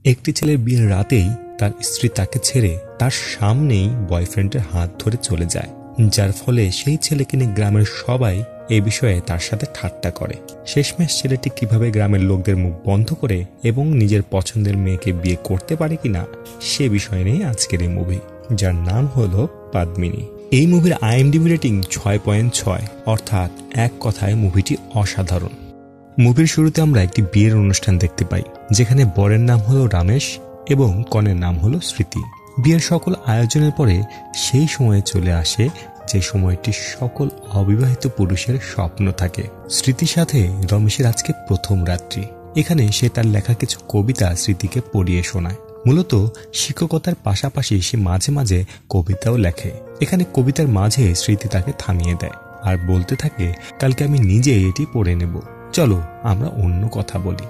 একটি ছেলের বিয়ের রাতেই তার স্ত্রী তাকে ছেড়ে তার সামনেই বয়ফ্রেন্ডের হাত ধরে চলে যায়, যার ফলে সেই ছেলেকে নিয়ে গ্রামের সবাই এই বিষয়ে তার সাথে ঠাট্টা করে। শেষমেশ ছেলেটি কিভাবে গ্রামের লোকদের মুখ বন্ধ করে এবং নিজের পছন্দের মেয়েকে বিয়ে করতে পারে কিনা সে বিষয় নিয়ে আজকের এই মুভি, যার নাম হলো পদ্মিনী। এই মুভির IMDb রেটিং 6.6, অর্থাৎ এক কথায় মুভিটি অসাধারণ। মুভির শুরুতে আমরা একটি বিয়ের অনুষ্ঠান দেখতে পাই, যেখানে বরের নাম হলো রমেশ এবং কনের নাম হলো স্মৃতি। বিয়ের সকল আয়োজনের পরে সেই সময়ে চলে আসে যে সময়টি সকল অবিবাহিত পুরুষের স্বপ্ন থাকে। স্মৃতির সাথে রমেশের আজকে প্রথম রাত্রি। এখানে সে তার লেখা কিছু কবিতা স্মৃতিকে পড়িয়ে শোনায়। মূলত শিক্ষকতার পাশাপাশি সে মাঝে মাঝে কবিতাও লেখে। এখানে কবিতার মাঝে স্মৃতি তাকে থামিয়ে দেয় আর বলতে থাকে, কালকে আমি নিজে এটি পড়ে নেব, চলো আমরা অন্য কথা বলি।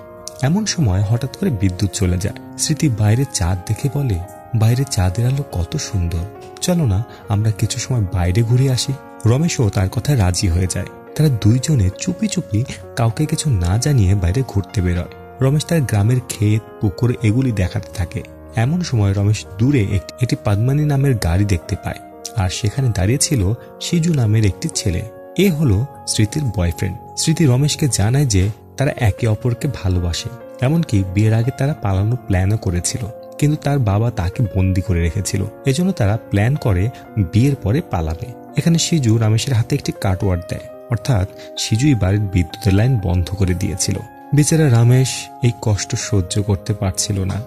এমন সময় হঠাৎ করে বিদ্যুৎ চলে যায়। স্মৃতি বাইরে চাঁদ দেখে বলে, বাইরে চাঁদের আলো কত সুন্দর, চলো না আমরা কিছু সময় বাইরে ঘুরে আসি। রমেশও তার কথায় রাজি হয়ে যায়। তারা দুইজনে চুপি চুপি কাউকে কিছু না জানিয়ে বাইরে ঘুরতে বেরোয়। রমেশ তার গ্রামের ক্ষেত পুকুর এগুলি দেখাতে থাকে। এমন সময় রমেশ দূরে একটি পদ্মিনী নামের গাড়ি দেখতে পায়, আর সেখানে দাঁড়িয়ে ছিল সিজু নামের একটি ছেলে। এ হলো স্মৃতির বয়ফ্রেন্ড। স্মৃতি রমেশকে জানায় যে তারা একে অপরকে ভালোবাসে, এমনকি বিয়ের আগে তারা পালানোর প্ল্যানও করেছিল, কিন্তু তার বাবা তাকে বন্দি করে রেখেছিল। এজন্য তারা প্ল্যান করে বিয়ের পরে পালাবে। এখানে সিজু রমেশের হাতে একটি কাটওয়ার্ড দেয়, অর্থাৎ সিজুই বাড়ির বিদ্যুতের লাইন বন্ধ করে দিয়েছিল। বেচারা রমেশ এই কষ্ট সহ্য করতে পারছিল না।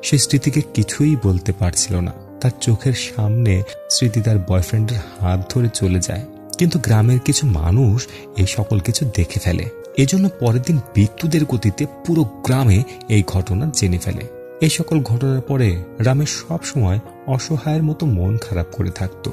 সে স্মৃতিকে কিছুই বলতে পারছিল না। তার চোখের সামনে স্মৃতি তার বয়ফ্রেন্ডের হাত ধরে চলে যায়, কিন্তু গ্রামের কিছু মানুষ এই সকল কিছু দেখে ফেলে। এজন্য পরের দিন বিদ্যুতের গতিতে পুরো গ্রামে এই ঘটনা জেনে ফেলে। এই সকল ঘটনার পরে রমেশ সব সময় অসহায়ের মতো মন খারাপ করে থাকত।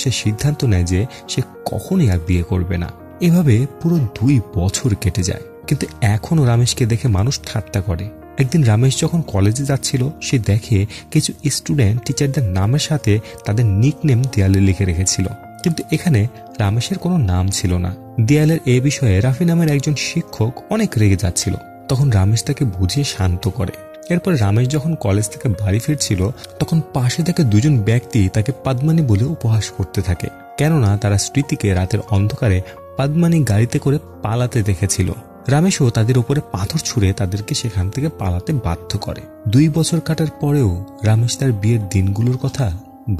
সে সিদ্ধান্ত নেয় যে সে কখনোই আর বিয়ে করবে না। এভাবে পুরো 2 বছর কেটে যায়, কিন্তু এখনো রমেশকে দেখে মানুষ ঠাট্টা করে। একদিন রমেশ যখন কলেজে যাচ্ছিল, সে দেখে কিছু স্টুডেন্ট টিচারদের নামের সাথে তাদের নিকনেম দেয়ালে লিখে রেখেছিল, কিন্তু এখানে রমেশের কোনো নাম ছিল না। দেয়ালের এ বিষয়ে রাফি নামের একজন শিক্ষক অনেক রেগে যাচ্ছিল। তখন রমেশ তাকে বুঝিয়ে শান্ত করে। এরপর রমেশ যখন কলেজ থেকে বাড়ি ফিরছিল, তখন পাশে থেকে 2জন ব্যক্তি তাকে পদ্মিনী বলে উপহাস করতে থাকে, কেননা তারা স্মৃতিকে রাতের অন্ধকারে পদ্মিনী গাড়িতে করে পালাতে দেখেছিল। রমেশও তাদের উপরে পাথর ছুঁড়ে তাদেরকে সেখান থেকে পালাতে বাধ্য করে। 2 বছর কাটার পরেও রমেশ তার বিয়ের দিনগুলোর কথা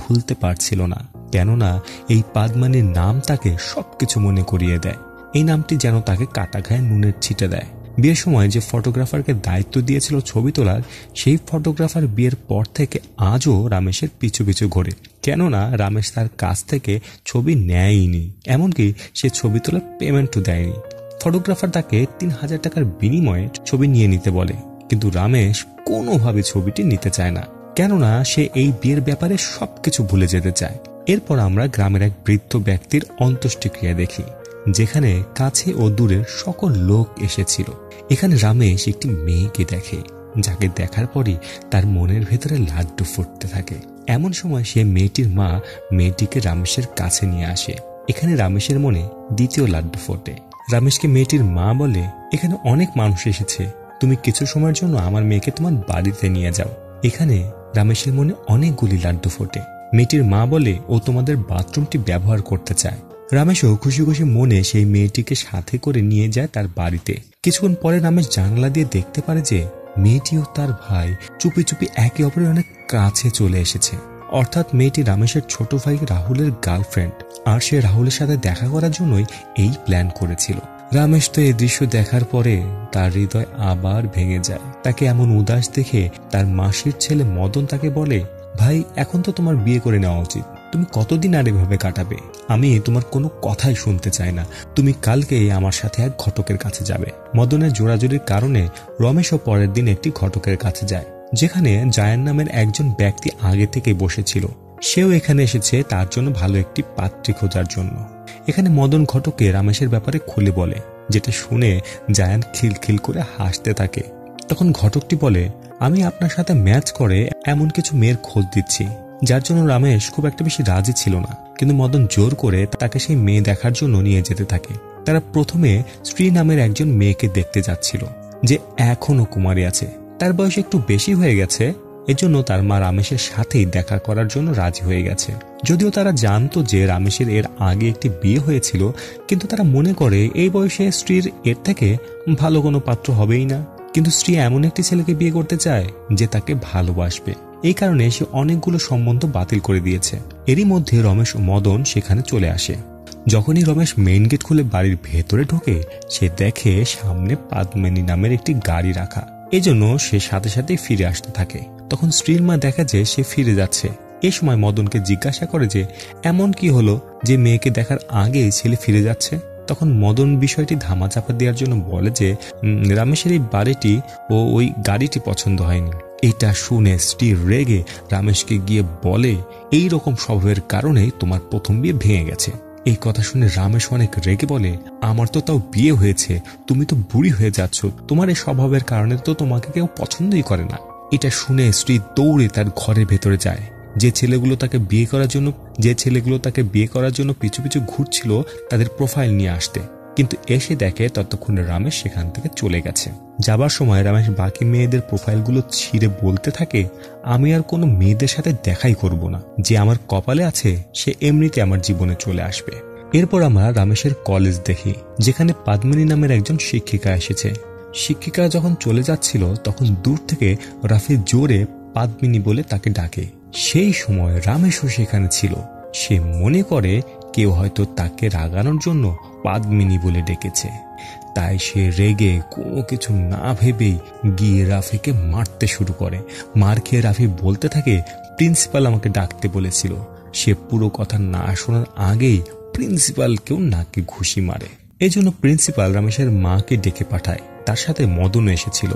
ভুলতে পারছিল না, কেননা এই পদ্মিনীর নাম তাকে সবকিছু মনে করিয়ে দেয়। এই নামটি যেন তাকে কাটা ঘায়ে নুনের ছিটে দেয়। বিয়ের সময় যে ফটোগ্রাফারকে দায়িত্ব দিয়েছিল ছবি তোলার, সেই ফটোগ্রাফার বিয়ের পর থেকে আজও রমেশের পিছু পিছু ঘোরে, কেননা রমেশ তার কাছ থেকে ছবি নেয়নি, এমনকি সে ছবি তোলার পেমেন্টও দেয়নি। ফটোগ্রাফার তাকে 3000 টাকার বিনিময়ে ছবি নিয়ে নিতে বলে, কিন্তু রমেশ কোনোভাবে ছবিটি নিতে চায় না, কেননা সে এই বিয়ের ব্যাপারে সবকিছু ভুলে যেতে চায়। এরপর আমরা গ্রামের এক বৃদ্ধ ব্যক্তির অন্ত্যেষ্টিক্রিয়া দেখি, যেখানে কাছে ও দূরের সকল লোক এসেছিল। এখানে রমেশ একটি মেয়েকে দেখে, যাকে দেখার পরই তার মনের ভেতরে লাড্ডু ফুটতে থাকে। এমন সময় সে মেয়েটির মা মেয়েটিকে রমেশের কাছে নিয়ে আসে। এখানে রমেশের মনে দ্বিতীয় লাড্ডু ফোটে। রমেশকে মেয়েটির মা বলে, এখানে অনেক মানুষ এসেছে, তুমি কিছু সময়ের জন্য আমার মেয়েকে তোমার বাড়িতে নিয়ে যাও। এখানে রমেশের মনে অনেকগুলি লাড্ডু ফোটে। মেয়েটির মা বলে, ও তোমাদের বাথরুমটি ব্যবহার করতে চায়। রমেশও খুশি খুশি মনে সেই মেয়েটিকে সাথে করে নিয়ে যায় তার বাড়িতে। কিছুক্ষণ পরে রমেশ জানলা দিয়ে দেখতে পারে যে মেয়েটি ও তার ভাই চুপি চুপি একে অপরের অনেক কাছে চলে এসেছে। অর্থাৎ মেয়েটি রমেশের ছোট ভাই রাহুলের গার্লফ্রেন্ড, আর সে রাহুলের সাথে দেখা করার জন্যই এই প্ল্যান করেছিল। রমেশ তো এই দৃশ্য দেখার পরে তার হৃদয় আবার ভেঙে যায়। তাকে এমন উদাস দেখে তার মাসির ছেলে মদন তাকে বলে, ভাই এখন তো তোমার বিয়ে করে নেওয়া উচিত, তুমি কতদিন আর এভাবে কাটাবে? আমি তোমার কোনো কথাই শুনতে চাই না, তুমি কালকেই আমার সাথে এক ঘটকের কাছে যাবে। মদনের জোরাজুরির কারণে রমেশও পরের দিন একটি ঘটকের কাছে যায়, যেখানে জায়ান নামের একজন ব্যক্তি আগে থেকে বসেছিল। সেও এখানে এসেছে তার জন্য ভালো একটি পাত্রী খোঁজার জন্য। এখানে মদন ঘটককে রমেশের ব্যাপারে খুলে বলে, যেটা শুনে জায়ান খিলখিল করে হাসতে থাকে। তখন ঘটকটি বলে, আমি আপনার সাথে ম্যাচ করে এমন কিছু মেয়ের খোঁজ দিচ্ছি, যার জন্য রমেশ খুব একটা বেশি রাজি ছিল না, কিন্তু মদন জোর করে তাকে সেই মেয়ে দেখার জন্য নিয়ে যেতে থাকে। তারা প্রথমে শ্রী নামের একজন মেয়েকে দেখতে যাচ্ছিল, যে এখনো কুমারী আছে। তার বয়স একটু বেশি হয়ে গেছে, এজন্য তার মা রমেশের সাথেই দেখা করার জন্য রাজি হয়ে গেছে। যদিও তারা জানতো যে রমেশের এর আগে একটি বিয়ে হয়েছিল, কিন্তু তারা মনে করে এই বয়সে স্ত্রীর এর থেকে ভালো কোনো পাত্র হবেই না। কিন্তু স্ত্রী এমন একটি ছেলেকে বিয়ে করতে চায় যে তাকে ভালোবাসবে, এই কারণে সে অনেকগুলো সম্বন্ধ বাতিল করে দিয়েছে। এরই মধ্যে রমেশ ও মদন সেখানে চলে আসে। যখনই রমেশ মেইন গেট খুলে বাড়ির ভেতরে ঢোকে, সে দেখে সামনে পদ্মিনী নামের একটি গাড়ি রাখা, এজন্য সে সাথে সাথে ফিরে আসতে থাকে। তখন স্ত্রীর মা দেখা যে সে ফিরে যাচ্ছে। এই সময় মদনকে জিজ্ঞাসা করে যে এমন কি হলো যে মেয়েকে দেখার আগে ছেলে ফিরে যাচ্ছে। তখন মদন বিষয়টি ধামাচাপা দেওয়ার জন্য বলে যে রমেশের এই বাড়িটি ও ওই গাড়িটি পছন্দ হয়নি। এটা শুনে স্ত্রী রেগে রমেশকে গিয়ে বলে, এই রকম স্বভাবের কারণেই তোমার প্রথম বিয়ে ভেঙে গেছে। এই কথা শুনে রমেশ অনেক রেগে বলে, আমার তো তাও বিয়ে হয়েছে, তুমি তো বুড়ি হয়ে যাচ্ছ, তোমার এই স্বভাবের কারণে তো তোমাকে কেউ পছন্দই করে না। এটা শুনে স্ত্রী দৌড়ে তার ঘরের ভেতরে যায়। যে ছেলেগুলো তাকে বিয়ে করার জন্য পিছু পিছু ঘুরছিল তাদের প্রোফাইল নিয়ে আসতে, কিন্তু এসে দেখে ততক্ষণে রমেশ সেখান থেকে চলে গেছে। যাবার সময় রমেশ বাকি মেয়েদের প্রোফাইলগুলো ছিঁড়ে বলতে থাকে, আমি আর কোনো মেয়েদের সাথে দেখাই করব না, যে আমার কপালে আছে সে এমনিতে আমার জীবনে চলে আসবে। এরপর আমরা রমেশের কলেজ দেখি, যেখানে পদ্মিনী নামের একজন শিক্ষিকা এসেছে। শিক্ষিকা যখন চলে যাচ্ছিল তখন দূর থেকে রাফি জোরে পদ্মিনী বলে তাকে ডাকে। সেই সময় রমেশও সেখানে ছিল। সে মনে করে কেউ হয়তো তাকে রাগানোর জন্য পদ্মিনী বলে ডেকেছে, তাই সে রেগে কোনো কিছু না ভেবেই গিয়ে রাফিকে মারতে শুরু করে। মার খেয়ে রাফি বলতে থাকে, প্রিন্সিপাল আমাকে ডাকতে বলেছিল। সে পুরো কথা না শোনার আগেই প্রিন্সিপালকেও নাকে ঘুষি মারে। এই জন্য প্রিন্সিপাল রমেশের মাকে ডেকে পাঠায়, তার সাথে মদন এসেছিল।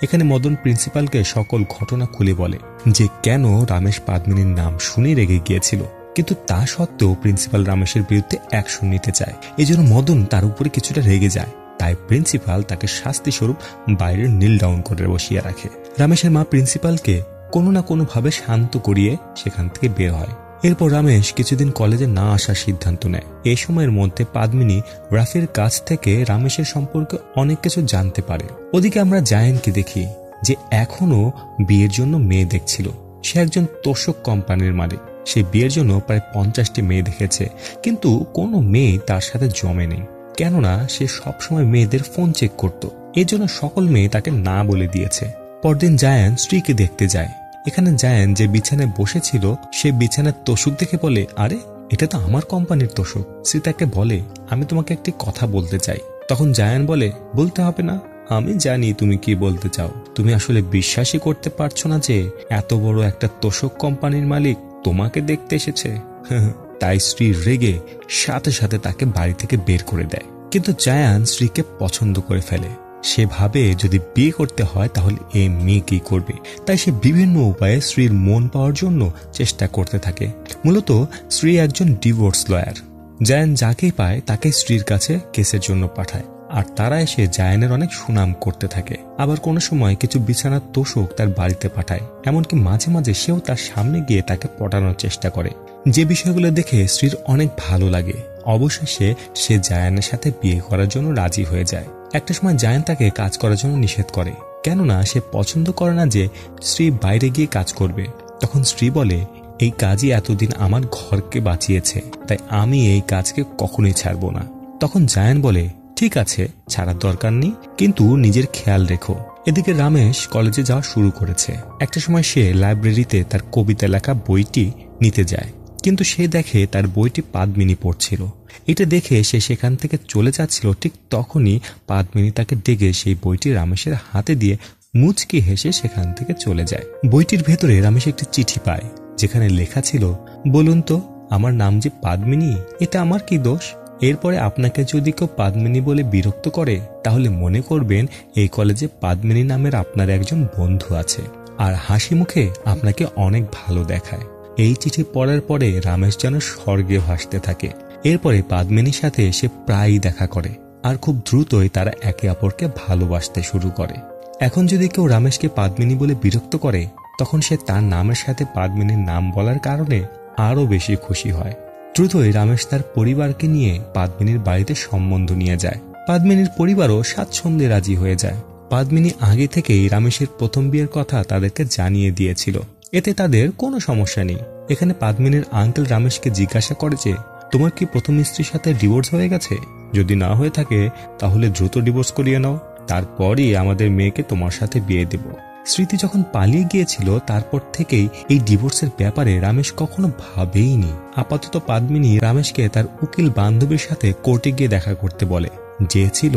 এখানে মদন প্রিন্সিপালকে সকল ঘটনা খুলে বলে যে কেন রমেশ পদ্মিনীর নাম শুনে রেগে গিয়েছিল, কিন্তু তা সত্ত্বেও প্রিন্সিপাল রমেশের বিরুদ্ধে অ্যাকশন নিতে চায়। এই জন্য মদন তার উপরে কিছুটা রেগে যায়, তাই প্রিন্সিপাল তাকে শাস্তি স্বরূপ বাইরে নীল ডাউন করে বসিয়ে রাখে। রমেশের মা প্রিন্সিপালকে কোনো না কোনো ভাবে শান্ত করিয়ে সেখান থেকে বের হয়। এরপর রমেশ কিছুদিন কলেজে না আসার সিদ্ধান্ত নেয়। এই সময়ের মধ্যে পদ্মিনী রাফির কাছ থেকে রমেশের সম্পর্কে অনেক কিছু জানতে পারে। ওদিকে আমরা জায়ানকে দেখি যে এখনো বিয়ের জন্য মেয়ে দেখছিল। সে একজন তোষক কোম্পানির মালিক। সে বিয়ের জন্য প্রায় 50টি মেয়ে দেখেছে, কিন্তু কোনো মেয়ে তার সাথে জমে নেই, কেননা সে সবসময় মেয়েদের ফোন চেক করত। এর জন্য সকল মেয়ে তাকে না বলে দিয়েছে। পরদিন জায়ান স্ত্রীকে দেখতে যায়। এখানে জায়ান যে বিছানায় বসেছিল সে বিছানার তোষক দেখে বলে, আরে এটা তো আমার কোম্পানির তোষক। স্ত্রী তাকে বলে, আমি তোমাকে একটি কথা বলতে চাই। তখন জায়ান বলে, বলতে হবে না, আমি জানি তুমি কি বলতে চাও। তুমি আসলে বিশ্বাসই করতে পারছো না যে এত বড় একটা তোষক কোম্পানির মালিক তোমাকে দেখতে এসেছে। তাই স্ত্রী রেগে সাথে সাথে তাকে বাড়ি থেকে বের করে দেয়। কিন্তু জায়ান স্ত্রীকে পছন্দ করে ফেলে। সে ভাবে যদি বিয়ে করতে হয় তাহলে এই মেয়ে কি করবে, তাই সে বিভিন্ন উপায়ে স্ত্রীর মন পাওয়ার জন্য চেষ্টা করতে থাকে। মূলত স্ত্রী একজন ডিভোর্স লয়ার। জায়ান যাকেই পায় তাকে স্ত্রীর কাছে কেসের জন্য পাঠায়, আর তারা এসে জায়ানের অনেক সুনাম করতে থাকে। আবার কোনো সময় কিছু বিছানার তোষক তার বাড়িতে পাঠায়, এমনকি মাঝে মাঝে সেও তার সামনে গিয়ে তাকে পটানোর চেষ্টা করে। যে বিষয়গুলো দেখে স্ত্রীর অনেক ভালো লাগে। অবশেষে সে জায়ানের সাথে বিয়ে করার জন্য রাজি হয়ে যায়। একটা সময় জায়ান তাকে কাজ করার জন্য নিষেধ করে, কেননা সে পছন্দ করে না যে স্ত্রী বাইরে গিয়ে কাজ করবে। তখন স্ত্রী বলে, এই কাজই এতদিন আমার ঘরকে বাঁচিয়েছে, তাই আমি এই কাজকে কখনোই ছাড়বো না। তখন জায়ান বলে, ঠিক আছে, ছাড়ার দরকার নেই, কিন্তু নিজের খেয়াল রেখো। এদিকে রমেশ কলেজে যাওয়া শুরু করেছে। একটা সময় সে লাইব্রেরিতে তার কবিতা লেখা বইটি নিতে যায়, কিন্তু সে দেখে তার বইটি পদ্মিনী পড়ছিল। এটা দেখে সে সেখান থেকে চলে যাচ্ছিল, ঠিক তখনই পদ্মিনী তাকে ডেকে সেই বইটি রমেশের হাতে দিয়ে মুচকি হেসে সেখান থেকে চলে যায়। বইটির ভেতরে রমেশ একটি চিঠি পায়, যেখানে লেখা ছিল, বলুন তো আমার নাম যে পদ্মিনী, এটা আমার কি দোষ? এরপরে আপনাকে যদি কেউ পদ্মিনী বলে বিরক্ত করে তাহলে মনে করবেন এই কলেজে পদ্মিনী নামের আপনার একজন বন্ধু আছে, আর হাসি মুখে আপনাকে অনেক ভালো দেখায়। এই চিঠি পড়ার পরে রমেশ যেন স্বর্গে ভাসতে থাকে। এরপরে পদ্মিনীর সাথে সে প্রায়ই দেখা করে, আর খুব দ্রুতই তারা একে অপরকে ভালোবাসতে শুরু করে। এখন যদি কেউ রমেশকে পদ্মিনী বলে বিরক্ত করে, তখন সে তার নামের সাথে পদ্মিনীর নাম বলার কারণে আরো বেশি খুশি হয়। দ্রুতই রমেশ তার পরিবারকে নিয়ে পদ্মিনীর বাড়িতে সম্বন্ধ নিয়ে যায়। পদ্মিনীর পরিবারও স্বাচ্ছন্দ্যে রাজি হয়ে যায়। পদ্মিনী আগে থেকেই রমেশের প্রথম বিয়ের কথা তাদেরকে জানিয়ে দিয়েছিল, এতে তাদের কোনো সমস্যা নেই। এখানে পদ্মিনীর আঙ্কেল রমেশকে জিজ্ঞাসা করে যে তোমার কি প্রথম স্ত্রীর সাথে ডিভোর্স হয়ে গেছে? যদি না হয়ে থাকে তাহলে দ্রুত ডিভোর্স করিয়ে নাও, তারপরই আমাদের মেয়েকে তোমার সাথে বিয়ে দেব। স্মৃতি যখন পালিয়ে গিয়েছিল তারপর থেকেই এই ডিভোর্সের ব্যাপারে রমেশ কখনো ভাবেইনি। আপাতত পদ্মিনী রমেশকে তার উকিল বান্ধবীর সাথে কোর্টে গিয়ে দেখা করতে বলে, যে ছিল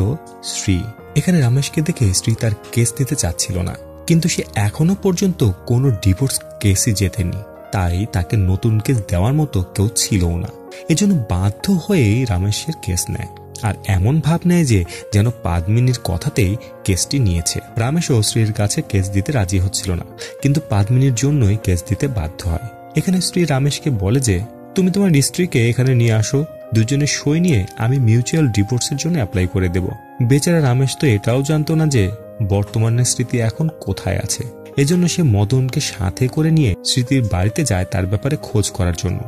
শ্রী। এখানে রমেশকে দেখে স্ত্রী তার কেস নিতে চাচ্ছিল না, কিন্তু সে এখনো পর্যন্ত কোনো ডিভোর্স কেসই জেতেনি, তাই তাকে নতুন কেস দেওয়ার মতো কেউ ছিলও না। এজন্য বাধ্য হয়েই রমেশের কেস নেয়, আর এমন ভাব নেয় যে যেন পদ্মিনীর কথাতেই কেসটি নিয়েছে। রমেশও স্ত্রীর কাছে কেস দিতে রাজি হচ্ছিল না, কিন্তু পদ্মিনীর জন্যই কেস দিতে বাধ্য হয়। এখানে স্ত্রী রমেশকে বলে যে তুমি তোমার স্ত্রীকে এখানে নিয়ে আসো, দুজনের সই নিয়ে আমি মিউচুয়াল ডিভোর্সের জন্য অ্যাপ্লাই করে দেব। বেচারা রমেশ তো এটাও জানতো না যে বর্তমানে স্মৃতি এখন কোথায় আছে। এজন্য সে মদনকে সাথে করে নিয়ে স্মৃতির বাড়িতে যায় তার ব্যাপারে খোঁজ করার জন্য।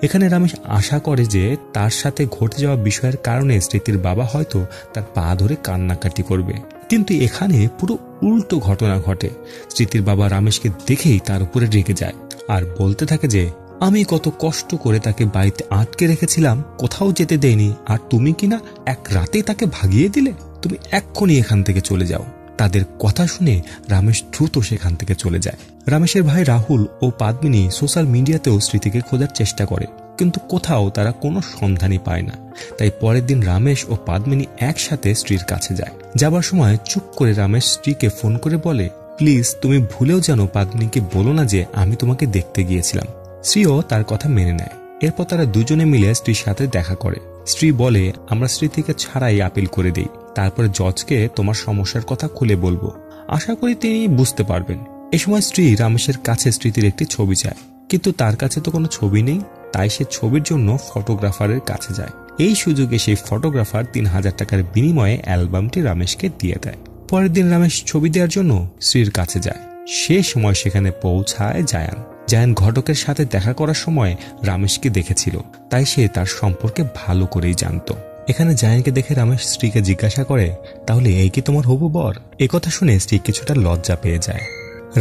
এখানে রমেশ আশা করে যে তার সাথে ঘটে যাওয়া বিষয়ের কারণে স্মৃতির বাবা হয়তো তার পা ধরে কান্নাকাটি করবে, কিন্তু এখানে পুরো উল্টো ঘটনা ঘটে। স্মৃতির বাবা রমেশকে দেখেই তার উপরে রেগে যায় আর বলতে থাকে যে আমি কত কষ্ট করে তাকে বাড়িতে আটকে রেখেছিলাম, কোথাও যেতে দেয়নি, আর তুমি কিনা এক রাতেই তাকে ভাগিয়ে দিলে। তুমি এক্ষুনি এখান থেকে চলে যাও। তাদের কথা শুনে রমেশ দ্রুত সেখান থেকে চলে যায়। রমেশের ভাই রাহুল ও পদ্মিনী সোশ্যাল মিডিয়াতেও স্মৃতিকে খোঁজার চেষ্টা করে, কিন্তু কোথাও তারা কোনো সন্ধানই পায় না। তাই পরের দিন রমেশ ও পদ্মিনী একসাথে স্ত্রীর কাছে যায়। যাবার সময় চুপ করে রমেশ স্ত্রীকে ফোন করে বলে, প্লিজ তুমি ভুলেও যেন পদ্মিনীকে বলো না যে আমি তোমাকে দেখতে গিয়েছিলাম। স্ত্রীও তার কথা মেনে নেয়। এরপর তারা দুজনে মিলে স্ত্রীর সাথে দেখা করে। স্ত্রী বলে আমরা স্মৃতিকে ছাড়াই আপিল করে দেই, তারপরে জজকে তোমার সমস্যার কথা খুলে বলবো, আশা করি তিনি বুঝতে পারবেন। এই সময় স্ত্রী রমেশের কাছে স্মৃতির একটি ছবি চায়, কিন্তু তার কাছে তো কোনো ছবি নেই, তাই সে ছবির জন্য ফটোগ্রাফারের কাছে যায়। এই সুযোগে সেই ফটোগ্রাফার 3000 টাকার বিনিময়ে অ্যালবামটি রমেশকে দিয়ে দেয়। পরের দিন রমেশ ছবি দেওয়ার জন্য স্ত্রীর কাছে যায়। সে সময় সেখানে পৌঁছায় জায়ান। জায়ান ঘটকের সাথে দেখা করার সময় রমেশকে দেখেছিল, তাই সে তার সম্পর্কে ভালো করেই জানত। এখানে জায়ানকে দেখে রমেশ স্ত্রীকে জিজ্ঞাসা করে, তাহলে এই কি তোমার হবু বর? একথা শুনে স্ত্রী কিছুটা লজ্জা পেয়ে যায়।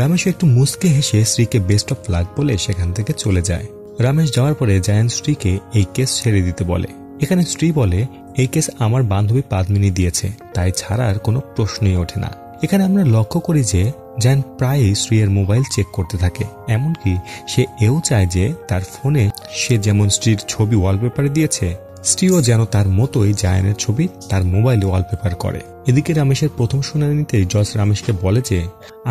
রমেশ একটু মুচকে হেসে স্ত্রীকে বেস্ট অফ লাক বলে সেখান থেকে চলে যায়। রমেশ যাওয়ার পরে জায়ান স্ত্রীকে এই কেস ছেড়ে দিতে বলে। এখানে স্ত্রী বলে, এই কেস আমার বান্ধবী পদ্মিনী দিয়েছে, তাই ছাড়ার কোনো প্রশ্নই ওঠে না। এখানে আমরা লক্ষ্য করি যে জায়ান প্রায়ই স্ত্রীর মোবাইল চেক করতে থাকে, এমনকি সে এও চায় যে তার ফোনে সে যেমন স্ত্রীর ছবি ওয়ালপেপারে দিয়েছে, স্ত্রীও যেন তার মতোই জায়ানের ছবি তার মোবাইলে ওয়ালপেপার করে। এদিকে রমেশের প্রথম শুনানিতে জজ রমেশকে বলে যে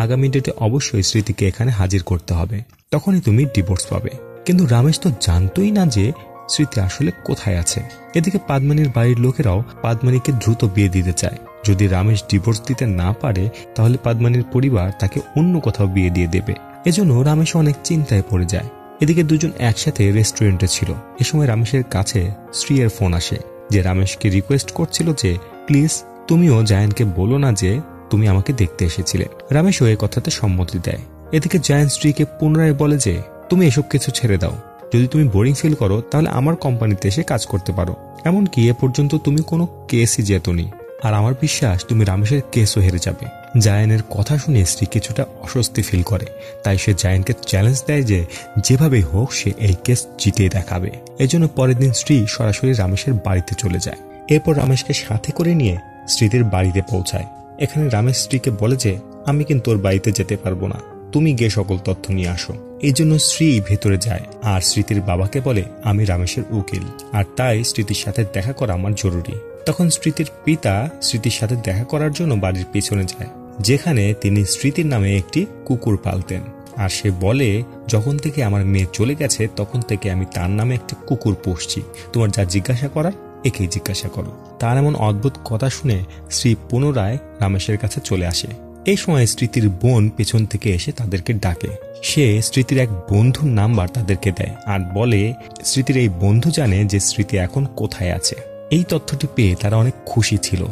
আগামী ডেটে অবশ্যই স্মৃতিকে এখানে হাজির করতে হবে, তখনই তুমি ডিভোর্স পাবে। কিন্তু রমেশ তো জানতোই না যে স্মৃতি আসলে কোথায় আছে। এদিকে পদ্মিনীর বাড়ির লোকেরাও পদ্মিনীকে দ্রুত বিয়ে দিতে চায়। যদি রমেশ ডিভোর্স দিতে না পারে তাহলে পদ্মিনীর পরিবার তাকে অন্য কোথাও বিয়ে দিয়ে দেবে। এজন্য রমেশ অনেক চিন্তায় পড়ে যায়। এদিকে দুজন একসাথে রেস্টুরেন্টে ছিল। এ সময় রমেশের কাছে স্ত্রীর ফোন আসে, যে রমেশকে রিকোয়েস্ট করছিল যে প্লিজ তুমিও জায়ানকে বলো না যে তুমি আমাকে দেখতে এসেছিলে। রমেশও এই কথাতে সম্মতি দেয়। এদিকে জায়ান স্ত্রীকে পুনরায় বলে যে তুমি এসব কিছু ছেড়ে দাও, যদি তুমি বোরিং ফিল করো তাহলে আমার কোম্পানিতে এসে কাজ করতে পারো, এমনকি এ পর্যন্ত তুমি কোনো কেসই জেতনি, আর আমার বিশ্বাস তুমি রমেশের কেসও হেরে যাবে। জায়ানের কথা শুনে স্ত্রী কিছুটা অস্বস্তি ফিল করে, তাই সে জায়ানকে চ্যালেঞ্জ দেয় যে যেভাবে হোক সে এই কেস জিতে দেখাবে। এজন্য পরের দিন স্ত্রী সরাসরি রমেশের বাড়িতে চলে যায়। এরপর রমেশকে সাথে করে নিয়ে স্ত্রীদের বাড়িতে পৌঁছায়। এখানে রমেশ স্ত্রীকে বলে যে আমি কিন্তু ওর বাড়িতে যেতে পারবো না, তুমি গিয়ে সকল তথ্য নিয়ে আসো। এই জন্য স্ত্রী ভেতরে যায় আর স্মৃতির বাবাকে বলে আমি রমেশের উকিল, আর তাই স্মৃতির সাথে দেখা করা আমার জরুরি। তখন স্মৃতির পিতা স্মৃতির সাথে দেখা করার জন্য বাড়ির পেছনে যায়, যেখানে তিনি স্মৃতির নামে একটি কুকুর পালতেন। আর সে বলে যখন থেকে আমার মেয়ে চলে গেছে তখন থেকে আমি তার নামে একটি কুকুর পুষছি, তোমার যা জিজ্ঞাসা করার একেই জিজ্ঞাসা করো। তার এমন অদ্ভুত কথা শুনে স্ত্রী পুনরায় রমেশের কাছে চলে আসে। এই সময় স্মৃতির বোন পেছন থেকে এসে তাদেরকে ডাকে। সে স্মৃতির এক বন্ধুর নাম্বার তাদেরকে দেয় আর বলে স্মৃতির এই বন্ধু জানে যে স্মৃতি এখন কোথায় আছে। এই তথ্যটি পেয়ে তারা অনেক খুশি ছিল।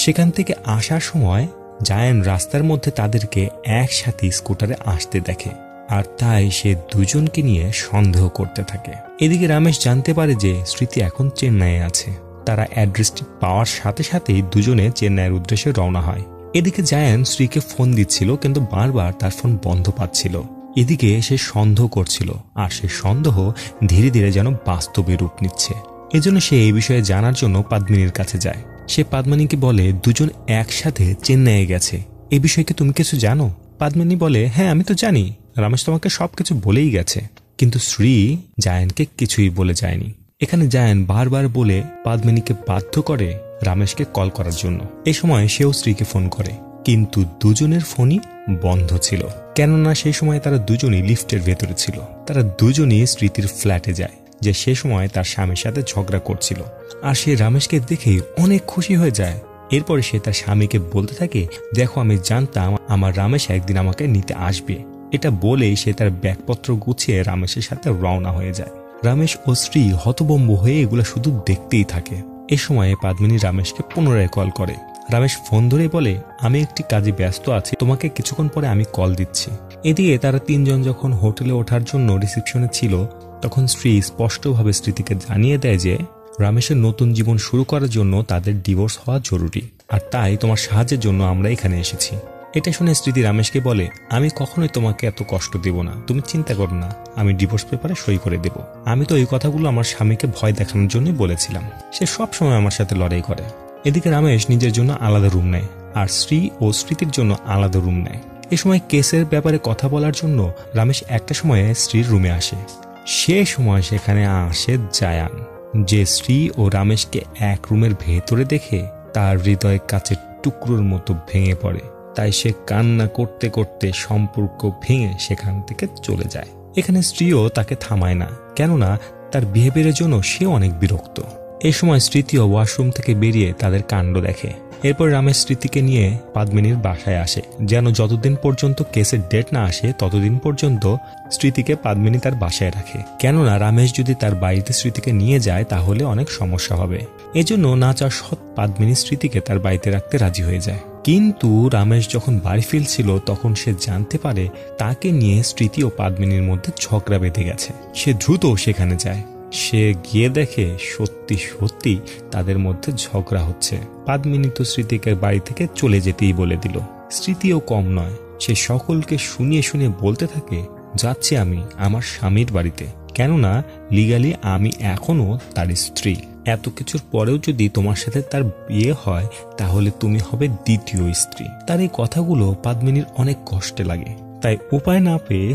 সেখান থেকে আসার সময় জায়ান রাস্তার মধ্যে তাদেরকে একসাথে স্কুটারে আসতে দেখে, আর তাই সে দুজনকে নিয়ে সন্দেহ করতে থাকে। এদিকে রমেশ জানতে পারে যে স্মৃতি এখন চেন্নাইয়ে আছে। তারা অ্যাড্রেসটি পাওয়ার সাথে সাথেই দুজনে চেন্নাইয়ের উদ্দেশ্যে রওনা হয়। এদিকে জায়ান স্ত্রীকে ফোন দিচ্ছিল, কিন্তু বারবার তার ফোন বন্ধ পাচ্ছিল। এদিকে সে সন্দেহ করছিল, আর সে সন্দেহ ধীরে ধীরে যেন বাস্তবে রূপ নিচ্ছে। এজন্য সে এই বিষয়ে জানার জন্য পদ্মিনীর কাছে যায়। সে পদ্মিনীকে বলে দুজন একসাথে চেন্নাইয়ে গেছে, এই বিষয়ে কি তুমি কিছু জানো? পদ্মিনী বলে, হ্যাঁ আমি তো জানি, রমেশ তোমাকে সবকিছু বলেই গেছে। কিন্তু শ্রী জায়ানকে কিছুই বলে যায়নি। এখানে জায়ান বারবার বলে পদ্মিনীকে বাধ্য করে রমেশকে কল করার জন্য। এই সময় সেও স্ত্রীকে ফোন করে, কিন্তু দুজনের ফোনই বন্ধ ছিল, কেননা সেই সময় তারা দুজনই লিফটের ভেতরে ছিল। তারা দুজনই স্মৃতির ফ্ল্যাটে যায়, যে সে সময় তার স্বামীর সাথে ঝগড়া করছিল, আর সে রমেশকে দেখে অনেক খুশি হয়ে যায়। এরপরে সে তার স্বামীকে বলতে থাকে, দেখো আমি জানতাম আমার রমেশ একদিন আমাকে নিতে আসবে। এটা বলেই সে তার ব্যাগপত্র গুছিয়ে রমেশের সাথে রওনা হয়ে যায়। রমেশ ও স্ত্রী হতভম্ব হয়ে এগুলো শুধু দেখতেই থাকে। এ সময়ে পদ্মিনী রমেশকে পুনরায় কল করে। রমেশ ফোন ধরে বলে, আমি একটি কাজে ব্যস্ত আছি, তোমাকে কিছুক্ষণ পরে আমি কল দিচ্ছি। এদিকে তারা তিনজন যখন হোটেলে ওঠার জন্য রিসেপশনে ছিল, তখন স্ত্রী স্পষ্টভাবে স্মৃতিকে জানিয়ে দেয় যে রমেশের নতুন জীবন শুরু করার জন্য তাদের ডিভোর্স হওয়া জরুরি, আর তাই তোমার সাহায্যের জন্য আমরা এখানে এসেছি। এটা শুনে স্মৃতি রমেশকে বলে, আমি কখনোই তোমাকে এত কষ্ট দেব না, তুমি চিন্তা করো না, আমি ডিভোর্স পেপারে সই করে দেব। আমি তো এই কথাগুলো আমার স্বামীকে ভয় দেখানোর জন্যই বলেছিলাম, সে সব সময় আমার সাথে লড়াই করে। এদিকে রমেশ নিজের জন্য আলাদা রুম নেয়, আর স্ত্রী ও স্মৃতির জন্য আলাদা রুম নেয়। এ সময় কেসের ব্যাপারে কথা বলার জন্য রমেশ একটা সময়ে স্ত্রীর রুমে আসে। সে সময় সেখানে আসে জায়ান, যে স্ত্রী ও রমেশকে এক রুমের ভেতরে দেখে তার হৃদয় কাচের টুকরোর মতো ভেঙে পড়ে। তাই সে কান্না করতে করতে সম্পর্ক ভেঙে সেখান থেকে চলে যায়। এখানে স্ত্রীও তাকে থামায় না, কেননা তার বিহেভিয়ারের জন্য সে অনেক বিরক্ত। এই সময় স্মৃতিও ওয়াশরুম থেকে বেরিয়ে তাদের কাণ্ড দেখে। এরপর রমেশ স্মৃতিকে নিয়ে পদ্মিনীর বাসায় আসে, যেন যতদিন পর্যন্ত কেসের ডেট না আসে ততদিন পর্যন্ত স্মৃতিকে পদ্মিনী তার বাসায় রাখে, কেননা রমেশ যদি তার বাড়িতে স্মৃতিকে নিয়ে যায় তাহলে অনেক সমস্যা হবে। এজন্য না চাওয়া সৎ পদ্মিনী স্মৃতিকে তার বাড়িতে রাখতে রাজি হয়ে যায়। কিন্তু রমেশ যখন বাড়ি ফিরছিল তখন সে জানতে পারে তাকে নিয়ে স্মৃতি ও পদ্মিনীর মধ্যে ঝগড়া বেঁধে গেছে। সে দ্রুত সেখানে যায়। সে গিয়ে দেখে সত্যি সত্যি তাদের মধ্যে ঝগড়া হচ্ছে। পদ্মিনী তো স্মৃতিকে বাড়ি থেকে চলে যেতেই বলে দিল। স্মৃতিও কম নয়, সে সকলকে শুনিয়ে শুনিয়ে বলতে থাকে, যাচ্ছি আমি আমার স্বামীর বাড়িতে, কেননা লিগালি আমি এখনো তার স্ত্রী। এত কিছুর পরেও যদি তোমার সাথে তার বিয়ে হয় তাহলে তুমি হবে দ্বিতীয় স্ত্রী। তার এই কথাগুলো পদ্মিনীর অনেক কষ্টে লাগে, তাই উপায় না পেয়ে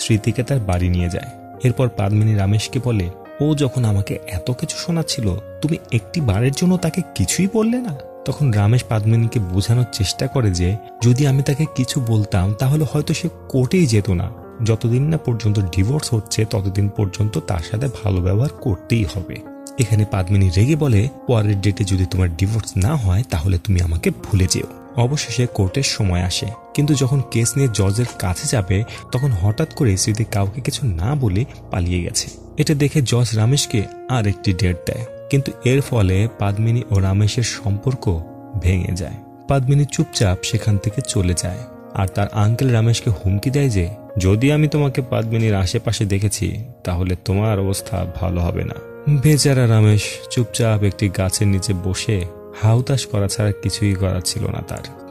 স্মৃতিকে তার বাড়ি নিয়ে যায়। এরপর পদ্মিনী রমেশকে বলে, ও যখন আমাকে এত কিছু শোনাচ্ছিল তুমি একটি বারের জন্য তাকে কিছুই বললে না। তখন রমেশ পদ্মিনীকে বোঝানোর চেষ্টা করে যে যদি আমি তাকে কিছু বলতাম তাহলে হয়তো সে কোর্টেই যেত না। যতদিন না পর্যন্ত ডিভোর্স হচ্ছে ততদিন পর্যন্ত তার সাথে ভালো ব্যবহার করতেই হবে। এখানে পদ্মিনী রেগে বলে, পরের ডেটে যদি তোমার ডিভোর্স না হয় তাহলে তুমি আমাকে ভুলে যেও। অবশেষে কোর্টের সময় আসে, কিন্তু যখন কেস নিয়ে জজের কাছে যাবে তখন হঠাৎ করে স্মৃতি কাউকে কিছু না বলে পালিয়ে গেছে। এটা দেখে জজ রমেশকে আর একটি ডেট দেয়, কিন্তু এর ফলে পদ্মিনী ও রমেশের সম্পর্ক ভেঙে যায়। পদ্মিনী চুপচাপ সেখান থেকে চলে যায়, আর তার আঙ্কেল রমেশকে হুমকি দেয় যে যদি আমি তোমাকে পদ্মিনীর আশেপাশে দেখেছি তাহলে তোমার অবস্থা ভালো হবে না। বেচারা রমেশ চুপচাপ একটি গাছের নিচে বসে হাউতাশ করা ছাড়া কিছুই করার ছিল না।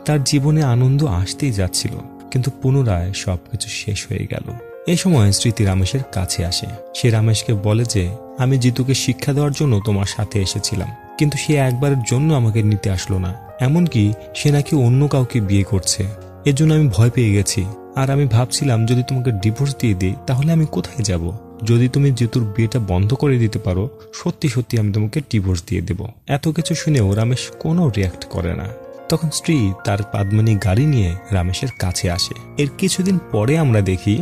তার জীবনে আনন্দ আসতেই যাচ্ছিল, কিন্তু পুনরায় সবকিছু শেষ হয়ে গেল। এই সময় স্মৃতি রমেশের কাছে আসে। সে রমেশকে বলে যে আমি জিতুকে শিক্ষা দেওয়ার জন্য তোমার সাথে এসেছিলাম, কিন্তু সে একবারের জন্য আমাকে নিতে আসলো না। এমনকি সে নাকি অন্য কাউকে বিয়ে করছে। এর জন্য আমি ভয় পেয়ে গেছি, আর আমি ভাবছিলাম যদি তোমাকে ডিভোর্স দিয়ে দিই তাহলে আমি কোথায় যাব। যদি তুমি জিতুর বিয়েটা বন্ধ করে দিতে পারো সত্যি সত্যি আমি তোমাকে ডিভোর্স দিয়ে দেব। এত কিছু শুনেও রমেশ কোনো রিয়াক্ট করে না। তখন স্ত্রী তার পদ্মিনী গাড়ি নিয়ে রমেশের কাছে আসে। এর কিছুদিন পরে আমরা দেখি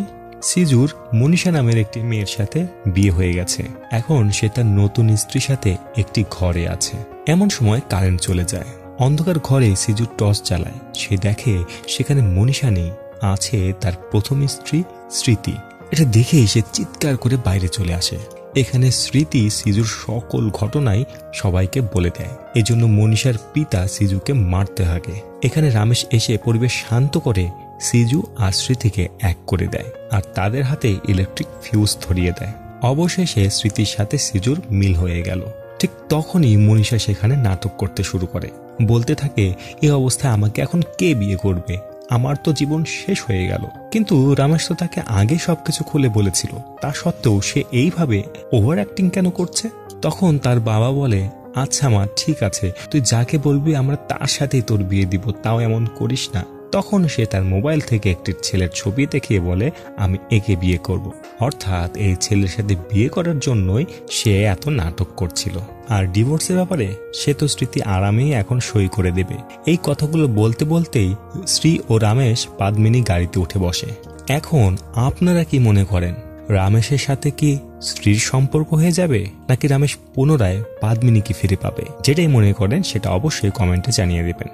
সিজুর মনীষা নামের একটি মেয়ের সাথে বিয়ে হয়ে গেছে। এখন সে তার নতুন স্ত্রীর সাথে একটি ঘরে আছে। এমন সময় কারেন্ট চলে যায়। অন্ধকার ঘরে সিজু টর্চ চালায়। সে দেখে সেখানে মনীষা নেই, আছে তার প্রথম স্ত্রী স্মৃতি। এটা দেখেই সে চিৎকার করে বাইরে চলে আসে। এখানে স্মৃতি সিজুর সকল ঘটনাই সবাইকে বলে দেয়। এজন্য মনীষার পিতা সিজুকে মারতে থাকে। এখানে রমেশ এসে পরিবেশ শান্ত করে সিজু আর স্মৃতিকে এক করে দেয়, আর তাদের হাতে ইলেকট্রিক ফিউজ ধরিয়ে দেয়। অবশেষে স্মৃতির সাথে সিজুর মিল হয়ে গেল। ঠিক তখনই মনীষা সেখানে নাটক করতে শুরু করে। বলতে থাকে, এই অবস্থায় আমাকে এখন কে বিয়ে করবে, আমার তো জীবন শেষ হয়ে গেল। কিন্তু রমেশ তো তাকে আগে সবকিছু খুলে বলেছিল, তা সত্ত্বেও সে এইভাবে ওভার অ্যাক্টিং কেন করছে? তখন তার বাবা বলে, আচ্ছা মা, ঠিক আছে, তুই যাকে বলবি আমরা তার সাথেই তোর বিয়ে দিব, তাও এমন করিস না। তখন সে তার মোবাইল থেকে একটি ছেলের ছবি দেখিয়ে বলে, আমি একে বিয়ে করব। অর্থাৎ এই ছেলের সাথে বিয়ে করার জন্যই সে এত নাটক করছিল। আর ডিভোর্সের ব্যাপারে সে তো স্মৃতি আরামেই এখন সই করে দেবে। এই কথাগুলো বলতে বলতেই শ্রী ও রমেশ পদ্মিনী গাড়িতে উঠে বসে। এখন আপনারা কি মনে করেন, রমেশের সাথে কি স্ত্রীর সম্পর্ক হয়ে যাবে, নাকি রমেশ পুনরায় পদ্মিনীকে ফিরে পাবে? যেটাই মনে করেন সেটা অবশ্যই কমেন্টে জানিয়ে দেবেন।